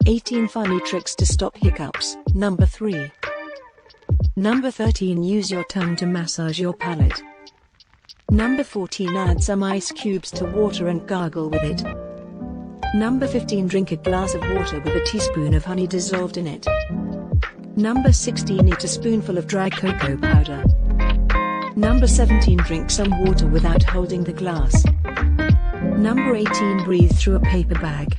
18 funny tricks to stop hiccups. Number 3. Number 13. Use your tongue to massage your palate. Number 14. Add some ice cubes to water and gargle with it. Number 15. Drink a glass of water with a teaspoon of honey dissolved in it. Number 16. Eat a spoonful of dry cocoa powder. Number 17. Drink some water without holding the glass. Number 18. Breathe through a paper bag.